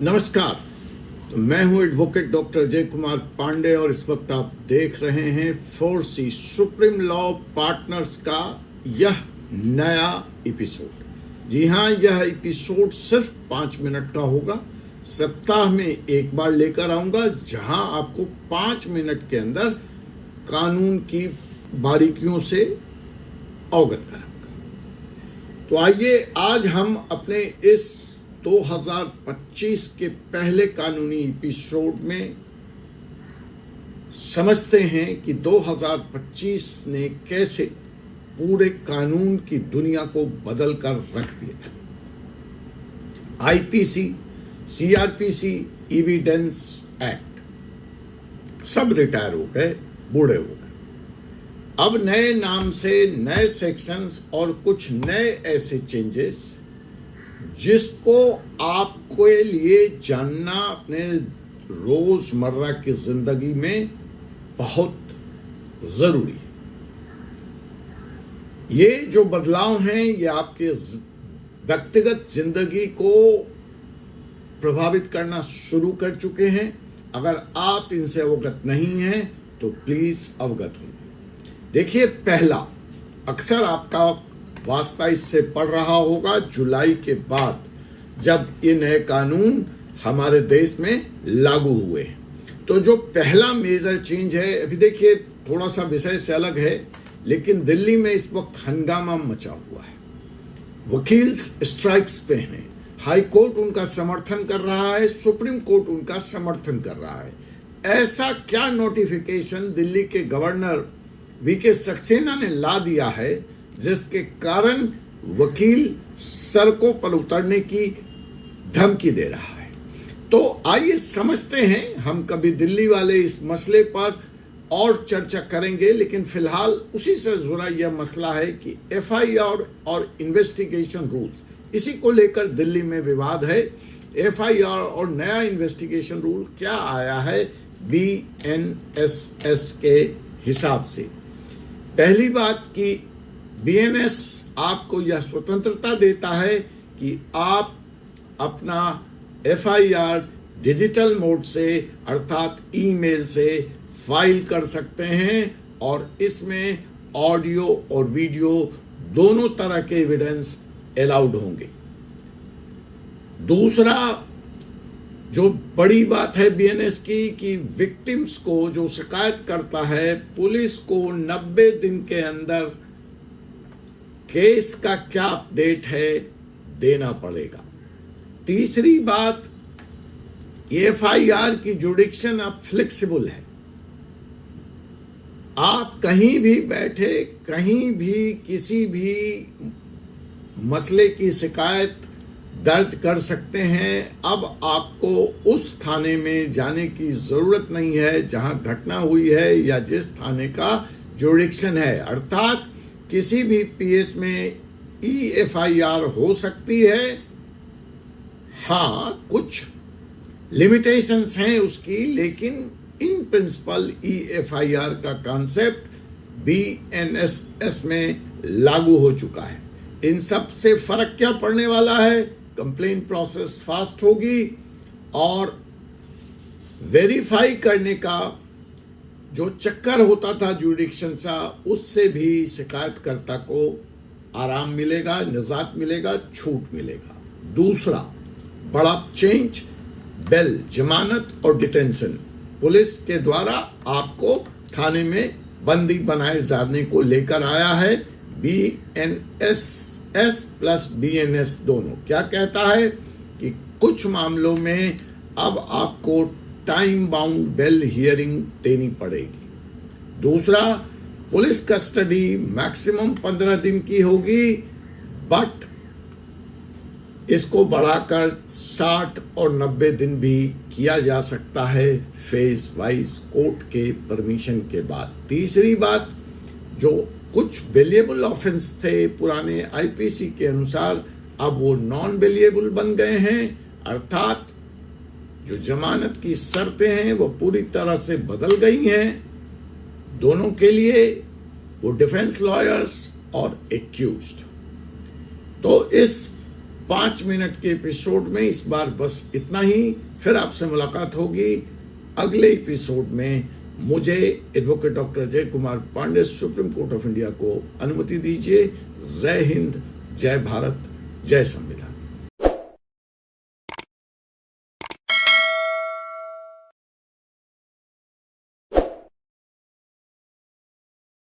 नमस्कार। मैं हूं एडवोकेट डॉक्टर अजय कुमार पांडे और इस वक्त आप देख रहे हैं 4C सुप्रीम लॉ पार्टनर्स का यह नया एपिसोड। जी हां, यह एपिसोड सिर्फ 5 मिनट का होगा। सप्ताह में एक बार लेकर आऊंगा जहां आपको 5 मिनट के अंदर कानून की बारीकियों से अवगत कराऊंगा। तो आइए आज हम अपने इस 2025 के पहले कानूनी एपिसोड में समझते हैं कि 2025 ने कैसे पूरे कानून की दुनिया को बदल कर रख दिया। आईपीसी, सीआरपीसी, एविडेंस एक्ट सब रिटायर हो गए, बूढ़े हो गए। अब नए नाम से नए सेक्शंस और कुछ नए ऐसे चेंजेस जिसको आपके लिए जानना अपने रोजमर्रा की जिंदगी में बहुत जरूरी है। ये जो बदलाव हैं ये आपके व्यक्तिगत जिंदगी को प्रभावित करना शुरू कर चुके हैं। अगर आप इनसे अवगत नहीं हैं तो प्लीज अवगत हों। देखिए, पहला, अक्सर आपका वास्ता इससे पड़ रहा होगा जुलाई के बाद जब ये नए कानून हमारे देश में लागू हुए। तो जो पहला मेजर चेंज है, अभी देखिए थोड़ा सा विषय से अलग है, लेकिन दिल्ली में इस वक्त हंगामा मचा हुआ है। वकील स्ट्राइक्स पे हैं, हाई कोर्ट उनका समर्थन कर रहा है, सुप्रीम कोर्ट उनका समर्थन कर रहा है। ऐसा क्या नोटिफिकेशन दिल्ली के गवर्नर वीके सक्सेना ने ला दिया है जिसके कारण वकील सड़कों पर उतरने की धमकी दे रहा है। तो आइए समझते हैं, हम कभी दिल्ली वाले इस मसले पर और चर्चा करेंगे, लेकिन फिलहाल उसी से जुड़ा यह मसला है कि एफआईआर और इन्वेस्टिगेशन रूल्स, इसी को लेकर दिल्ली में विवाद है। एफआईआर और नया इन्वेस्टिगेशन रूल क्या आया है बीएनएसएस के हिसाब से। पहली बात कि बीएनएस आपको यह स्वतंत्रता देता है कि आप अपना एफआईआर डिजिटल मोड से अर्थात ईमेल से फाइल कर सकते हैं और इसमें ऑडियो और वीडियो दोनों तरह के एविडेंस अलाउड होंगे। दूसरा जो बड़ी बात है बीएनएस की कि विक्टिम्स को, जो शिकायत करता है, पुलिस को 90 दिन के अंदर केस का क्या अपडेट है देना पड़ेगा। तीसरी बात, एफआईआर की जुडिक्शन अब फ्लेक्सिबल है। आप कहीं भी बैठे, कहीं भी किसी भी मसले की शिकायत दर्ज कर सकते हैं। अब आपको उस थाने में जाने की जरूरत नहीं है जहां घटना हुई है या जिस थाने का जुडिक्शन है। अर्थात किसी भी पीएस में ईएफआईआर हो सकती है। हाँ, कुछ लिमिटेशंस हैं उसकी, लेकिन इन प्रिंसिपल ईएफआईआर का कॉन्सेप्ट बीएनएसएस में लागू हो चुका है। इन सब से फर्क क्या पड़ने वाला है? कंप्लेन प्रोसेस फास्ट होगी और वेरीफाई करने का जो चक्कर होता था जुडिक्शन सा, उससे भी शिकायतकर्ता को आराम मिलेगा, निजात मिलेगा, छूट मिलेगा। दूसरा बड़ा चेंज, बेल, जमानत और डिटेंशन पुलिस के द्वारा आपको थाने में बंदी बनाए जाने को लेकर आया है। बीएनएसएस प्लस बीएनएस दोनों क्या कहता है कि कुछ मामलों में अब आपको टाइम बाउंड बेल हियरिंग देनी पड़ेगी। दूसरा, पुलिस कस्टडी मैक्सिमम 15 दिन की होगी, बट इसको बढ़ाकर 60 और 90 दिन भी किया जा सकता है फेज वाइज कोर्ट के परमिशन के बाद। तीसरी बात, जो कुछ वेलिएबल ऑफेंस थे पुराने आईपीसी के अनुसार, अब वो नॉन वेलिएबल बन गए हैं। अर्थात जो जमानत की शर्तें हैं वो पूरी तरह से बदल गई हैं दोनों के लिए, वो डिफेंस लॉयर्स और एक्यूज्ड। तो इस 5 मिनट के एपिसोड में इस बार बस इतना ही। फिर आपसे मुलाकात होगी अगले एपिसोड में। मुझे advocate doctor Jay Kumar Pandey, Supreme Court of India को अनुमति दीजिए। जय हिंद, जय भारत, जय संविधान।